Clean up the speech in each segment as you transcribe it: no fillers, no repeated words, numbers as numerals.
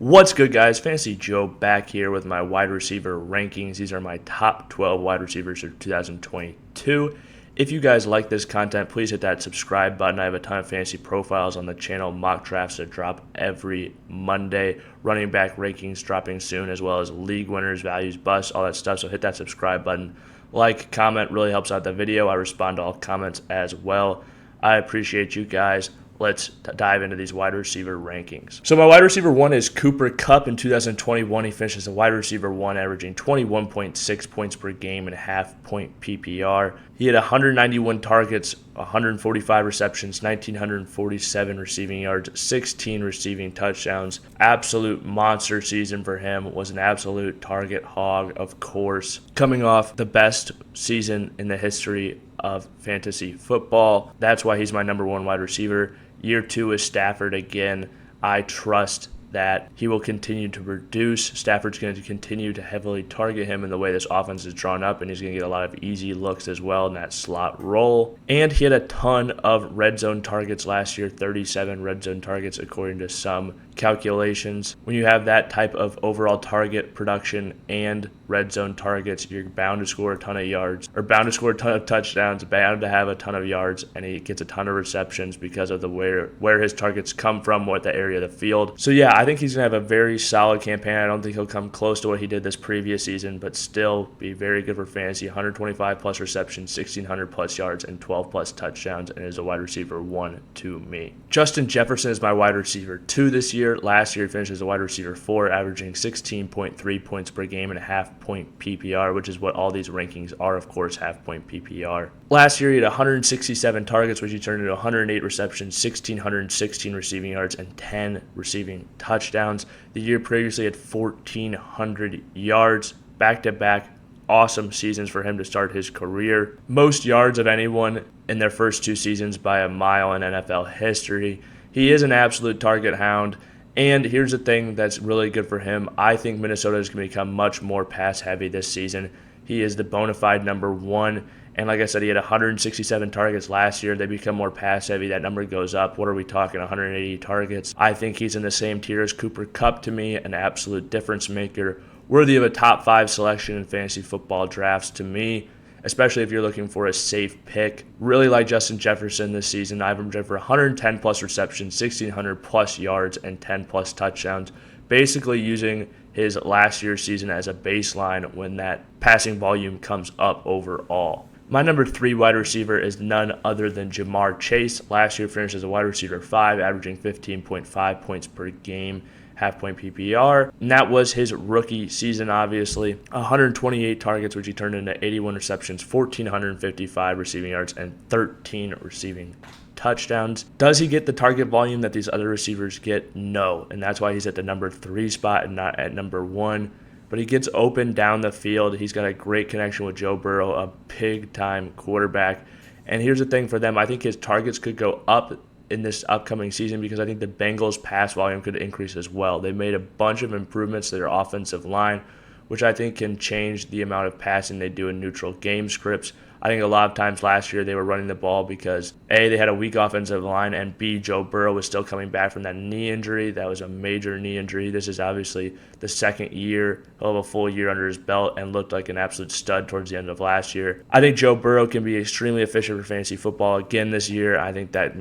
What's good, guys? Fantasy Joe back here with my wide receiver rankings. These are my top 12 wide receivers for 2022. If you guys like this content, please hit that subscribe button. I have a ton of fantasy profiles on the channel, mock drafts that drop every Monday, running back rankings dropping soon, as well as league winners, values, busts, all that stuff. So hit that subscribe button. Like, comment, really helps out the video. I respond to all comments as well. I appreciate you guys. Let's dive into these wide receiver rankings. So my wide receiver one is Cooper Kupp. In 2021, he finished as a wide receiver one, averaging 21.6 points per game and a half-point PPR. He had 191 targets, 145 receptions, 1,947 receiving yards, 16 receiving touchdowns. Absolute monster season for him. Was an absolute target hog, of course. Coming off the best season in the history of fantasy football. That's why he's my number one wide receiver. Year two is Stafford again. I trust that he will continue to produce. Stafford's going to continue to heavily target him in the way this offense is drawn up, and he's going to get a lot of easy looks as well in that slot role. And he had a ton of red zone targets last year, 37 red zone targets according to some calculations. When you have that type of overall target production and red zone targets, you're bound to score a ton of yards, or bound to score a ton of touchdowns, bound to have a ton of yards, and he gets a ton of receptions because of the where his targets come from, what the area of the field. So yeah, I think he's going to have a very solid campaign. I don't think he'll come close to what he did this previous season, but still be very good for fantasy. 125 plus receptions, 1,600 plus yards, and 12 plus touchdowns, and is a wide receiver one to me. Justin Jefferson is my wide receiver two this year. Last year, he finished as a wide receiver four, averaging 16.3 points per game and a half-point PPR, which is what all these rankings are, of course, half-point PPR. Last year, he had 167 targets, which he turned into 108 receptions, 1,616 receiving yards, and 10 receiving touchdowns. The year previously had 1,400 yards, back-to-back awesome seasons for him to start his career. Most yards of anyone in their first two seasons by a mile in NFL history. He is an absolute target hound. And here's the thing that's really good for him. I think Minnesota is going to become much more pass-heavy this season. He is the bona fide number one. And like I said, he had 167 targets last year. They become more pass-heavy. That number goes up. What are we talking, 180 targets? I think he's in the same tier as Cooper Kupp to me, an absolute difference maker, worthy of a top 5 selection in fantasy football drafts to me, especially if you're looking for a safe pick. Really like Justin Jefferson this season. I've him for 110 plus receptions, 1,600 plus yards, and 10 plus touchdowns. Basically using his last year's season as a baseline when that passing volume comes up overall. My number 3 wide receiver is none other than Ja'Marr Chase. Last year finished as a wide receiver 5, averaging 15.5 points per game, half-point PPR. And that was his rookie season, obviously. 128 targets, which he turned into 81 receptions, 1,455 receiving yards, and 13 receiving touchdowns. Does he get the target volume that these other receivers get? No. And that's why he's at the number 3 spot and not at number 1. But he gets open down the field. He's got a great connection with Joe Burrow, a big-time quarterback. And here's the thing for them. I think his targets could go up in this upcoming season because I think the Bengals' pass volume could increase as well. They made a bunch of improvements to their offensive line, which I think can change the amount of passing they do in neutral game scripts. I think a lot of times last year they were running the ball because A, they had a weak offensive line, and B, Joe Burrow was still coming back from that knee injury. That was a major knee injury. This is obviously the second year. He'll have a full year under his belt and looked like an absolute stud towards the end of last year. I think Joe Burrow can be extremely efficient for fantasy football again this year. I think that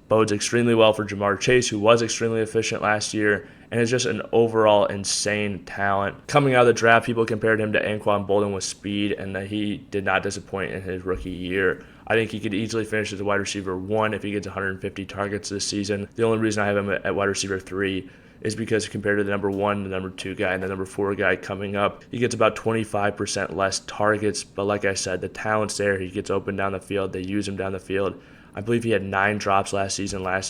bodes extremely well for Ja'Marr Chase, who was extremely efficient last year and is just an overall insane talent. Coming out of the draft, people compared him to Anquan Bolden with speed, and that he did not disappoint in his rookie year. I think he could easily finish as a wide receiver 1 if he gets 150 targets this season. The only reason I have him at wide receiver 3 is because compared to the number 1, the number 2 guy, and the number 4 guy coming up, he gets about 25% less targets. But like I said, the talent's there. He gets open down the field. They use him down the field. I believe he had 9 drops last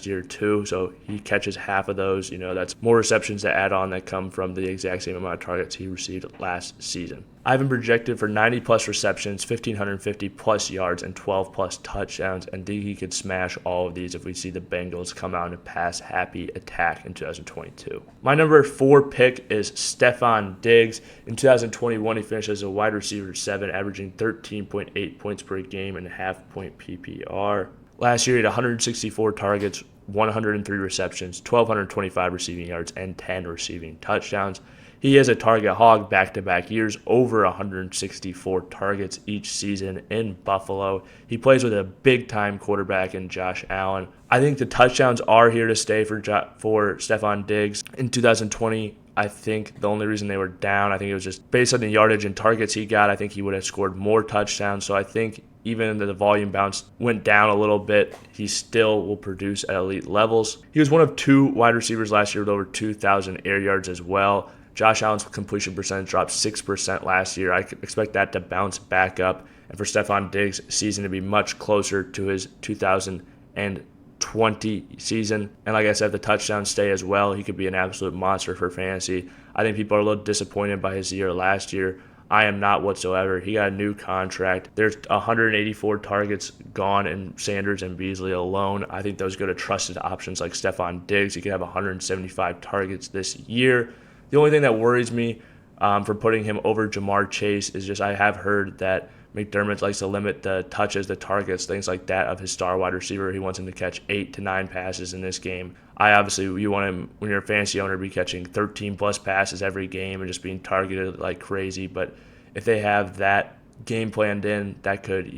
year too, so he catches half of those. That's more receptions to add on that come from the exact same amount of targets he received last season. I have him projected for 90 plus receptions, 1,550 plus yards, and 12 plus touchdowns, and think he could smash all of these if we see the Bengals come out in a pass-happy attack in 2022. My number 4 pick is Stefon Diggs. In 2021, he finished as a wide receiver 7, averaging 13.8 points per game and a half-point PPR. Last year, he had 164 targets, 103 receptions, 1,225 receiving yards, and 10 receiving touchdowns. He is a target hog back-to-back years, over 164 targets each season in Buffalo. He plays with a big-time quarterback in Josh Allen. I think the touchdowns are here to stay for Stefon Diggs. In 2020, I think the only reason they were down, I think it was just based on the yardage and targets he got. I think he would have scored more touchdowns. So I think even though the volume bounce went down a little bit, he still will produce at elite levels. He was one of 2 wide receivers last year with over 2,000 air yards as well. Josh Allen's completion percentage dropped 6% last year. I expect that to bounce back up, and for Stefon Diggs' season to be much closer to his 2020 season. And like I said, if the touchdowns stay as well, he could be an absolute monster for fantasy. I think people are a little disappointed by his year last year. I am not whatsoever. He got a new contract. There's 184 targets gone in Sanders and Beasley alone. I think those go to trusted options like Stefon Diggs. He could have 175 targets this year. The only thing that worries me for putting him over Jamar Chase is just I have heard that McDermott likes to limit the touches, the targets, things like that of his star wide receiver. He wants him to catch 8 to 9 passes in this game. You want him, when you're a fantasy owner, to be catching 13-plus passes every game and just being targeted like crazy. But if they have that game planned in, that could,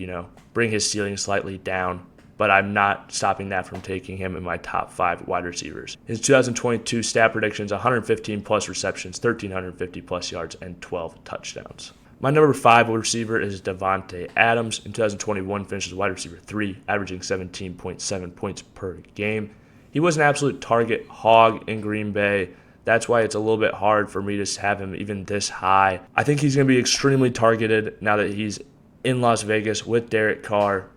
bring his ceiling slightly down. But I'm not stopping that from taking him in my top 5 wide receivers. His 2022 stat predictions: 115-plus receptions, 1,350-plus yards, and 12 touchdowns. My number 5 wide receiver is Davante Adams. In 2021, finishes wide receiver 3, averaging 17.7 points per game. He was an absolute target hog in Green Bay. That's why it's a little bit hard for me to have him even this high. I think he's going to be extremely targeted now that he's in Las Vegas with Derek Carr.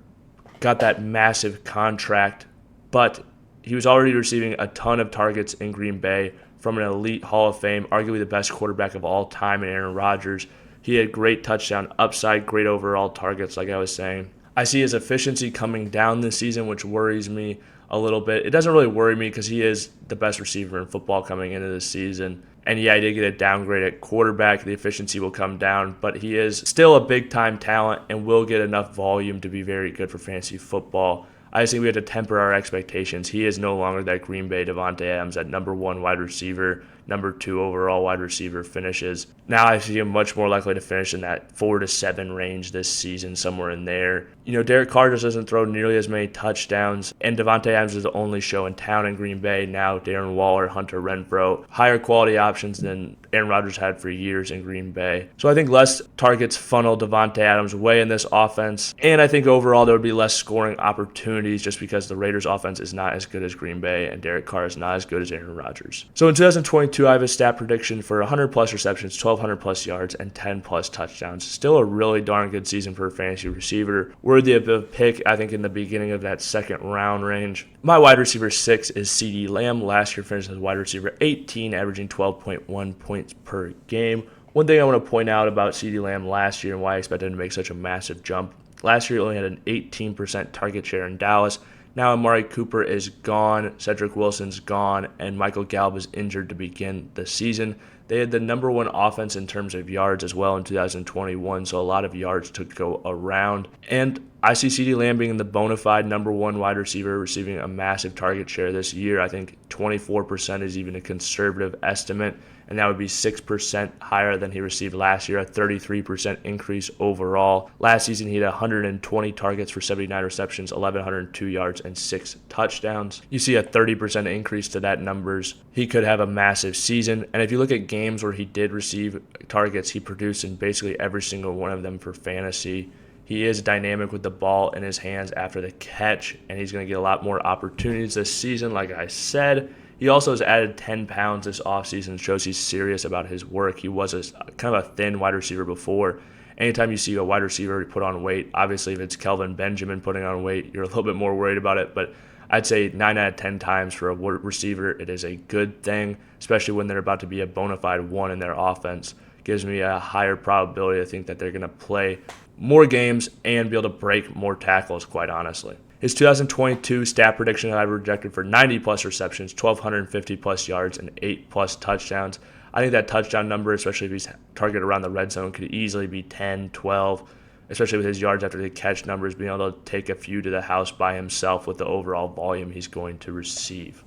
Got that massive contract, but he was already receiving a ton of targets in Green Bay from an elite Hall of Fame, arguably the best quarterback of all time in Aaron Rodgers. He had great touchdown upside, great overall targets, like I was saying. I see his efficiency coming down this season, which worries me a little bit. It doesn't really worry me because he is the best receiver in football coming into this season. And yeah, he did get a downgrade at quarterback. The efficiency will come down, but he is still a big-time talent and will get enough volume to be very good for fantasy football. I just think we have to temper our expectations. He is no longer that Green Bay Davante Adams, that number 1 wide receiver, number 2 overall wide receiver finishes. Now I see him much more likely to finish in that 4 to 7 range this season, somewhere in there. Derek Carr just doesn't throw nearly as many touchdowns, and Davante Adams is the only show in town in Green Bay. Now Darren Waller, Hunter Renfrow, higher quality options than Aaron Rodgers had for years in Green Bay. So I think less targets funnel Davante Adams way in this offense, and I think overall there would be less scoring opportunities just because the Raiders' offense is not as good as Green Bay and Derek Carr is not as good as Aaron Rodgers. So in 2022, I have a stat prediction for 100-plus receptions, 1,200-plus yards, and 10-plus touchdowns. Still a really darn good season for a fantasy receiver. Worthy of a pick, I think, in the beginning of that second round range. My wide receiver 6 is CeeDee Lamb. Last year finished as wide receiver 18, averaging 12.1 points per game. One thing I want to point out about CeeDee Lamb last year and why I expected him to make such a massive jump. Last year he only had an 18% target share in Dallas. Now Amari Cooper is gone, Cedric Wilson's gone, and Michael Gallup is injured to begin the season. They had the number 1 offense in terms of yards as well in 2021, so a lot of yards to go around. And I see CeeDee Lamb being the bona fide number 1 wide receiver, receiving a massive target share this year. I think 24% is even a conservative estimate, and that would be 6% higher than he received last year, a 33% increase overall. Last season, he had 120 targets for 79 receptions, 1,102 yards, and 6 touchdowns. You see a 30% increase to that numbers. He could have a massive season, and if you look at games where he did receive targets, he produced in basically every single one of them for fantasy. He is dynamic with the ball in his hands after the catch, and he's going to get a lot more opportunities this season, like I said. He also has added 10 pounds this offseason, shows he's serious about his work. He was kind of a thin wide receiver before. Anytime you see a wide receiver put on weight, obviously if it's Kelvin Benjamin putting on weight, you're a little bit more worried about it. But I'd say 9 out of 10 times for a receiver, it is a good thing, especially when they're about to be a bona fide 1 in their offense. Gives me a higher probability to think that they're going to play more games and be able to break more tackles, quite honestly. His 2022 stat prediction I projected for 90-plus receptions, 1,250-plus yards, and 8-plus touchdowns. I think that touchdown number, especially if he's targeted around the red zone, could easily be 10, 12, especially with his yards after the catch numbers, being able to take a few to the house by himself with the overall volume he's going to receive.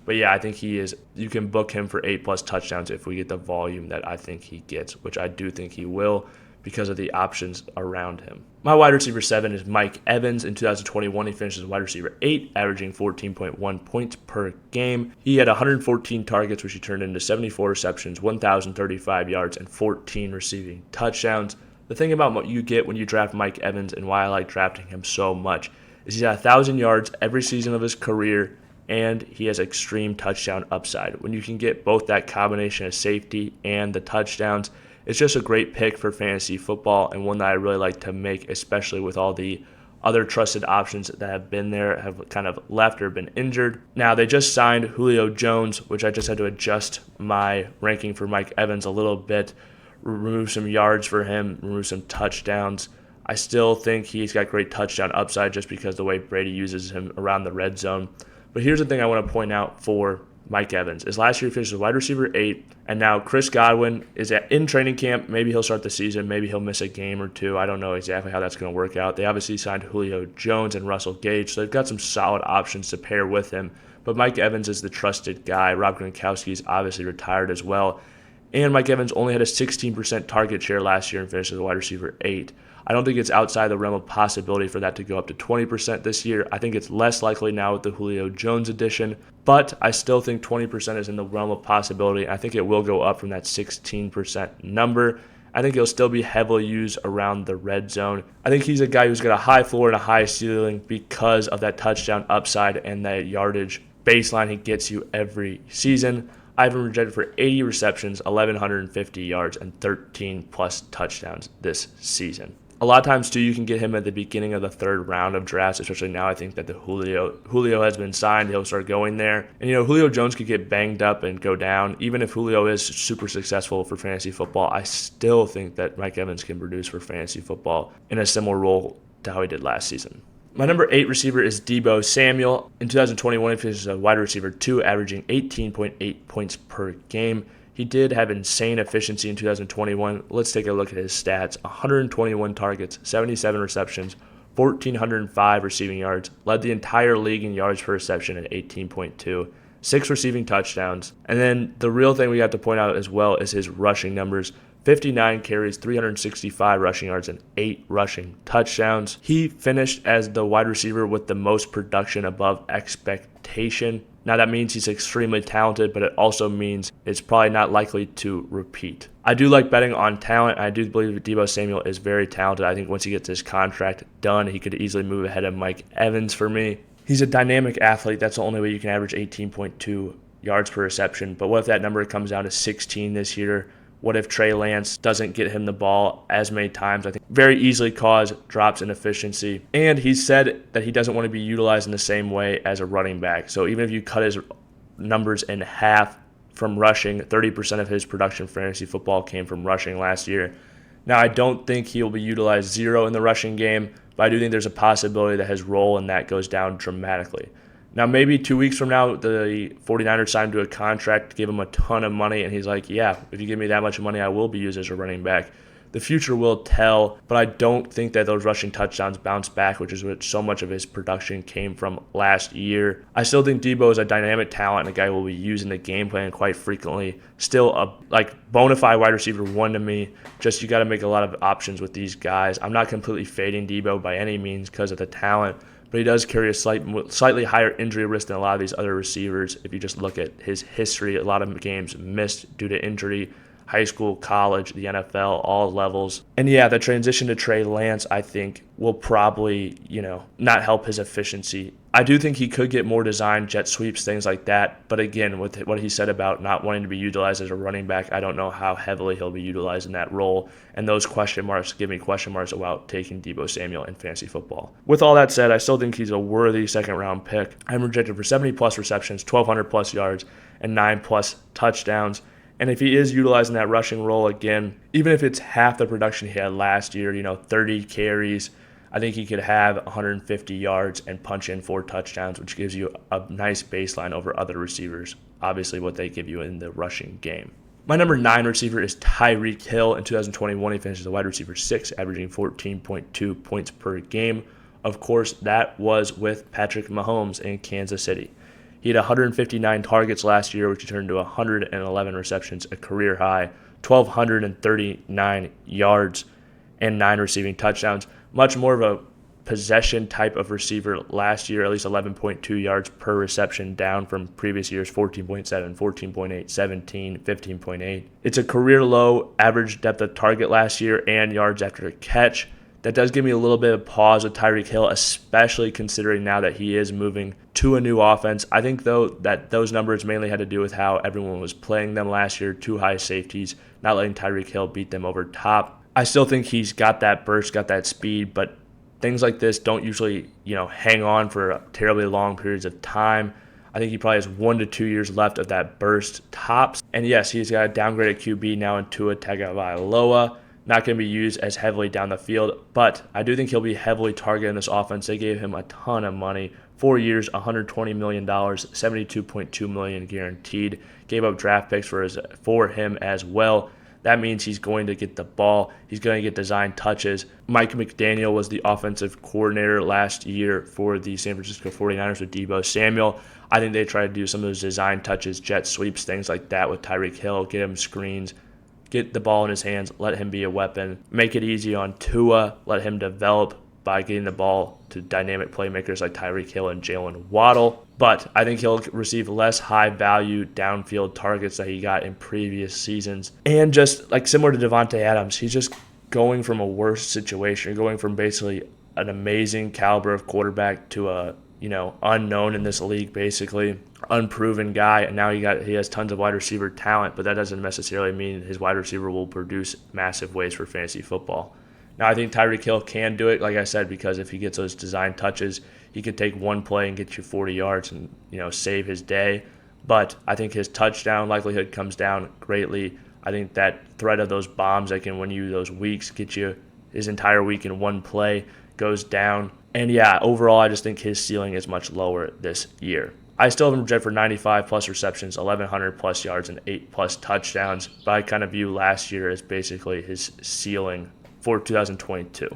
But yeah, I think he is. You can book him for 8+ touchdowns if we get the volume that I think he gets, which I do think he will because of the options around him. My wide receiver 7 is Mike Evans. In 2021, he finished as wide receiver 8, averaging 14.1 points per game. He had 114 targets, which he turned into 74 receptions, 1,035 yards, and 14 receiving touchdowns. The thing about what you get when you draft Mike Evans and why I like drafting him so much is he's at 1,000 yards every season of his career, and he has extreme touchdown upside. When you can get both that combination of safety and the touchdowns, it's just a great pick for fantasy football and one that I really like to make, especially with all the other trusted options that have been there, have kind of left or been injured. Now, they just signed Julio Jones, which I just had to adjust my ranking for Mike Evans a little bit, remove some yards for him, remove some touchdowns. I still think he's got great touchdown upside just because the way Brady uses him around the red zone. But here's the thing I want to point out for Mike Evans is last year he finished as wide receiver 8, and now Chris Godwin is in training camp. Maybe he'll start the season. Maybe he'll miss a game or two. I don't know exactly how that's going to work out. They obviously signed Julio Jones and Russell Gage, so they've got some solid options to pair with him. But Mike Evans is the trusted guy. Rob Gronkowski is obviously retired as well. And Mike Evans only had a 16% target share last year and finished as a wide receiver 8. I don't think it's outside the realm of possibility for that to go up to 20% this year. I think it's less likely now with the Julio Jones addition, but I still think 20% is in the realm of possibility. I think it will go up from that 16% number. I think he'll still be heavily used around the red zone. I think he's a guy who's got a high floor and a high ceiling because of that touchdown upside and that yardage baseline he gets you every season. I have him projected for 80 receptions, 1,150 yards, and 13+ touchdowns this season. A lot of times, too, you can get him at the beginning of the third round of drafts, especially now I think that the Julio has been signed. He'll start going there. And, Julio Jones could get banged up and go down. Even if Julio is super successful for fantasy football, I still think that Mike Evans can produce for fantasy football in a similar role to how he did last season. My number 8 receiver is Deebo Samuel. In 2021, he finished as a wide receiver 2, averaging 18.8 points per game. He did have insane efficiency in 2021. Let's take a look at his stats. 121 targets, 77 receptions, 1,405 receiving yards, led the entire league in yards per reception at 18.2, 6 receiving touchdowns. And then the real thing we have to point out as well is his rushing numbers. 59 carries, 365 rushing yards, and 8 rushing touchdowns. He finished as the wide receiver with the most production above expectation. Now that means he's extremely talented, but it also means it's probably not likely to repeat. I do like betting on talent. I do believe Deebo Samuel is very talented. I think once he gets his contract done, he could easily move ahead of Mike Evans for me. He's a dynamic athlete. That's the only way you can average 18.2 yards per reception. But what if that number comes down to 16 this year? What if Trey Lance doesn't get him the ball as many times? I think very easily cause drops in efficiency. And he said that he doesn't want to be utilized in the same way as a running back. So even if you cut his numbers in half from rushing, 30% of his production for fantasy football came from rushing last year. Now, I don't think he'll be utilized 0 in the rushing game, but I do think there's a possibility that his role in that goes down dramatically. Now, maybe 2 weeks from now, the 49ers signed to a contract, give him a ton of money, and he's like, yeah, if you give me that much money, I will be used as a running back. The future will tell, but I don't think that those rushing touchdowns bounce back, which is what so much of his production came from last year. I still think Deebo is a dynamic talent and a guy who will be used in the game plan quite frequently. Still a bona fide wide receiver 1 to me. Just you got to make a lot of options with these guys. I'm not completely fading Deebo by any means because of the talent, but he does carry a slightly higher injury risk than a lot of these other receivers. If you just look at his history, a lot of games missed due to injury, high school, college, the NFL, all levels. And yeah, the transition to Trey Lance, I think, will probably, not help his efficiency. I do think he could get more design, jet sweeps, things like that. But again, with what he said about not wanting to be utilized as a running back, I don't know how heavily he'll be utilized in that role. And those question marks give me question marks about taking Deebo Samuel in fantasy football. With all that said, I still think he's a worthy second-round pick. I'm projected for 70-plus receptions, 1,200-plus yards, and 9-plus touchdowns. And if he is utilizing that rushing role again, even if it's half the production he had last year, 30 carries, I think he could have 150 yards and punch in 4 touchdowns, which gives you a nice baseline over other receivers, obviously what they give you in the rushing game. My number 9 receiver is Tyreek Hill. In 2021, he finished as a wide receiver 6, averaging 14.2 points per game. Of course, that was with Patrick Mahomes in Kansas City. He had 159 targets last year, which turned to 111 receptions, a career high, 1,239 yards, and 9 receiving touchdowns. Much more of a possession type of receiver last year, at least 11.2 yards per reception, down from previous years, 14.7, 14.8, 17, 15.8. It's a career low average depth of target last year and yards after a catch. That does give me a little bit of pause with Tyreek Hill, especially considering now that he is moving to a new offense. I think, though, that those numbers mainly had to do with how everyone was playing them last year, 2 high safeties, not letting Tyreek Hill beat them over top. I still think he's got that burst, got that speed, but things like this don't usually, hang on for terribly long periods of time. I think he probably has 1 to 2 years left of that burst tops. And yes, he's got a downgraded QB now in Tua Tagovailoa. Not going to be used as heavily down the field, but I do think he'll be heavily targeted in this offense. They gave him a ton of money. 4 years, $120 million, $72.2 million guaranteed. Gave up draft picks for him as well. That means he's going to get the ball. He's going to get design touches. Mike McDaniel was the offensive coordinator last year for the San Francisco 49ers with Deebo Samuel. I think they try to do some of those design touches, jet sweeps, things like that with Tyreek Hill, get him screens, get the ball in his hands, let him be a weapon, make it easy on Tua, let him develop by getting the ball to dynamic playmakers like Tyreek Hill and Jalen Waddle. But I think he'll receive less high-value downfield targets that he got in previous seasons. And just like similar to Davante Adams, he's just going from a worse situation, going from basically an amazing caliber of quarterback to a unknown in this league, basically unproven guy, and now he has tons of wide receiver talent, but that doesn't necessarily mean his wide receiver will produce massive ways for fantasy football. Now I think Tyreek Hill can do it, like I said, because if he gets those design touches, he could take one play and get you 40 yards and save his day. But I think his touchdown likelihood comes down greatly. I think that threat of those bombs that can win you those weeks, get you his entire week in one play, goes down. And yeah, overall, I just think his ceiling is much lower this year. I still have him projected for 95-plus receptions, 1,100-plus yards, and 8-plus touchdowns, but I kind of view last year as basically his ceiling for 2022.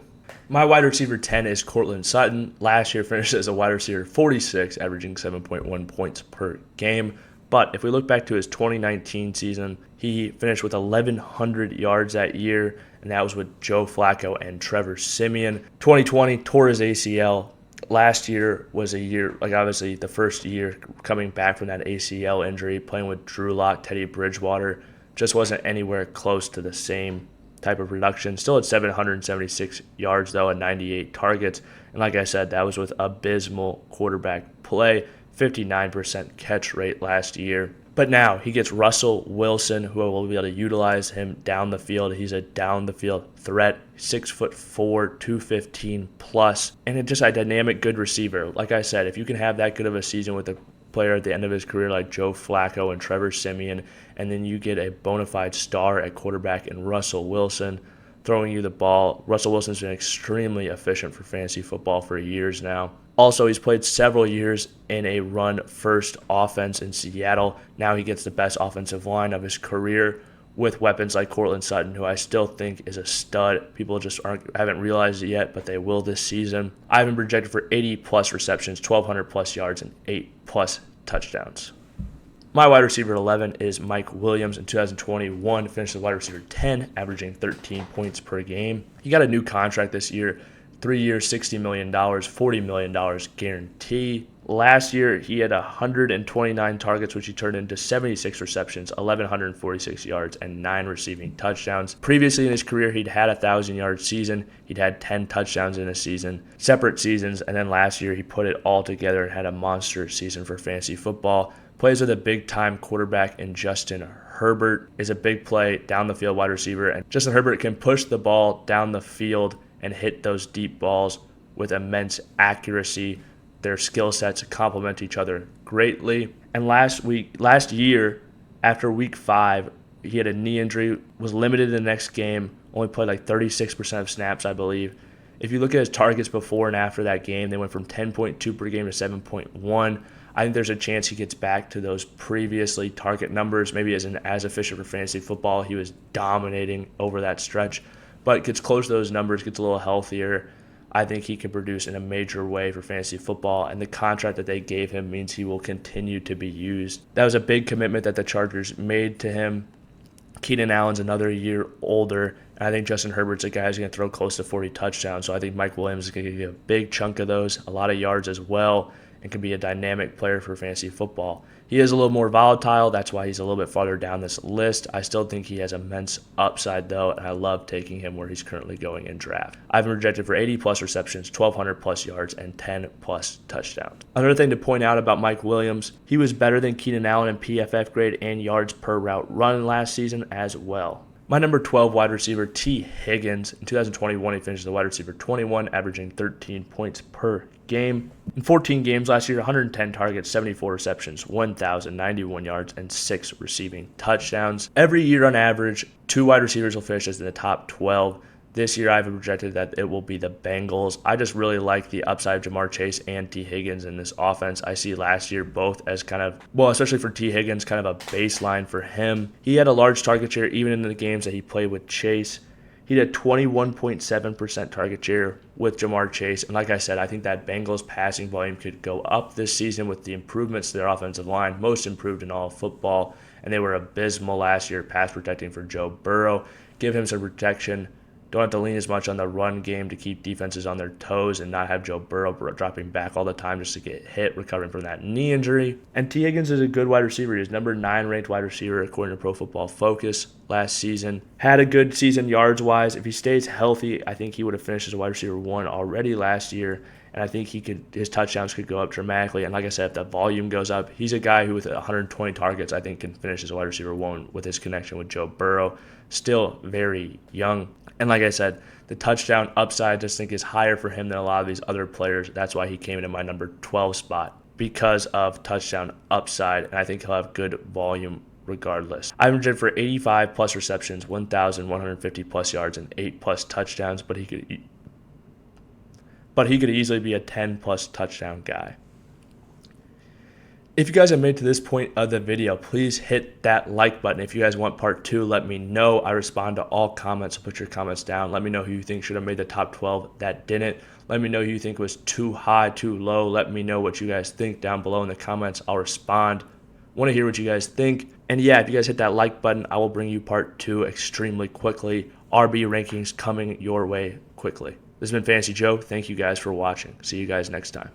My wide receiver 10 is Courtland Sutton. Last year finished as a wide receiver 46, averaging 7.1 points per game. But if we look back to his 2019 season, he finished with 1,100 yards that year, and that was with Joe Flacco and Trevor Siemian. 2020 tore his ACL. Last year was a year, obviously the first year coming back from that ACL injury, playing with Drew Lock, Teddy Bridgewater, just wasn't anywhere close to the same type of production. Still at 776 yards, though, and 98 targets. And like I said, that was with abysmal quarterback play, 59% catch rate last year. But now he gets Russell Wilson, who will be able to utilize him down the field. He's a down-the-field threat, 6'4", 215 plus, and just a dynamic, good receiver. Like I said, if you can have that good of a season with a player at the end of his career like Joe Flacco and Trevor Siemian, and then you get a bona fide star at quarterback in Russell Wilson throwing you the ball. Russell Wilson's been extremely efficient for fantasy football for years now. Also, he's played several years in a run-first offense in Seattle. Now he gets the best offensive line of his career with weapons like Courtland Sutton, who I still think is a stud. People just haven't realized it yet, but they will this season. I have him projected for 80-plus receptions, 1,200-plus yards, and 8-plus touchdowns. My wide receiver 11 is Mike Williams. In 2021, finished as wide receiver 10, averaging 13 points per game. He got a new contract this year, 3 years, $60 million, $40 million guarantee. Last year, he had 129 targets, which he turned into 76 receptions, 1,146 yards, and 9 receiving touchdowns. Previously in his career, he'd had a 1,000-yard season. He'd had 10 touchdowns in a season, separate seasons, and then last year he put it all together and had a monster season for fantasy football. Plays with a big-time quarterback in Justin Herbert, is a big play down-the-field wide receiver, and Justin Herbert can push the ball down the field and hit those deep balls with immense accuracy. Their skill sets complement each other greatly. And last year, after week 5, he had a knee injury, was limited in the next game, only played like 36% of snaps, I believe. If you look at his targets before and after that game, they went from 10.2 per game to 7.1. I think there's a chance he gets back to those previously target numbers. Maybe isn't as efficient for fantasy football. He was dominating over that stretch, but gets close to those numbers, gets a little healthier. I think he can produce in a major way for fantasy football, and the contract that they gave him means he will continue to be used. That was a big commitment that the Chargers made to him. Keenan Allen's another year older, and I think Justin Herbert's a guy who's going to throw close to 40 touchdowns, so I think Mike Williams is going to get a big chunk of those, a lot of yards as well, and can be a dynamic player for fantasy football. He is a little more volatile. That's why he's a little bit farther down this list. I still think he has immense upside, though, and I love taking him where he's currently going in draft. I've been projected for 80-plus receptions, 1,200-plus yards, and 10-plus touchdowns. Another thing to point out about Mike Williams, he was better than Keenan Allen in PFF grade and yards per route run last season as well. My number 12 wide receiver, T. Higgins. In 2021, he finished as a wide receiver 21, averaging 13 points per game. In 14 games last year, 110 targets, 74 receptions, 1,091 yards, and 6 receiving touchdowns. Every year on average, 2 wide receivers will finish as in the top 12. This year, I've projected that it will be the Bengals. I just really like the upside of Jamar Chase and T. Higgins in this offense. I see last year both as kind of, well, especially for T. Higgins, kind of a baseline for him. He had a large target share even in the games that he played with Chase. He had 21.7% target share with Jamar Chase. And like I said, I think that Bengals passing volume could go up this season with the improvements to their offensive line, most improved in all of football. And they were abysmal last year pass protecting for Joe Burrow. Give him some protection. Don't have to lean as much on the run game to keep defenses on their toes and not have Joe Burrow dropping back all the time just to get hit, recovering from that knee injury. And T. Higgins is a good wide receiver. He's number 9 ranked wide receiver according to Pro Football Focus last season. Had a good season yards-wise. If he stays healthy, I think he would have finished as a wide receiver 1 already last year. And I think his touchdowns could go up dramatically. And like I said, if the volume goes up, he's a guy who with 120 targets, I think can finish as a wide receiver 1 with his connection with Joe Burrow. Still very young. And like I said, the touchdown upside I just think is higher for him than a lot of these other players. That's why he came into my number 12 spot, because of touchdown upside. And I think he'll have good volume regardless. I'm projected for 85-plus receptions, 1,150-plus yards, and 8-plus touchdowns, but he could easily be a 10-plus touchdown guy. If you guys have made it to this point of the video, please hit that like button. If you guys want part 2, let me know. I respond to all comments, so put your comments down. Let me know who you think should have made the top 12 that didn't. Let me know who you think was too high, too low. Let me know what you guys think down below in the comments. I'll respond. Want to hear what you guys think. And yeah, if you guys hit that like button, I will bring you part 2 extremely quickly. RB rankings coming your way quickly. This has been Fantasy Joe. Thank you guys for watching. See you guys next time.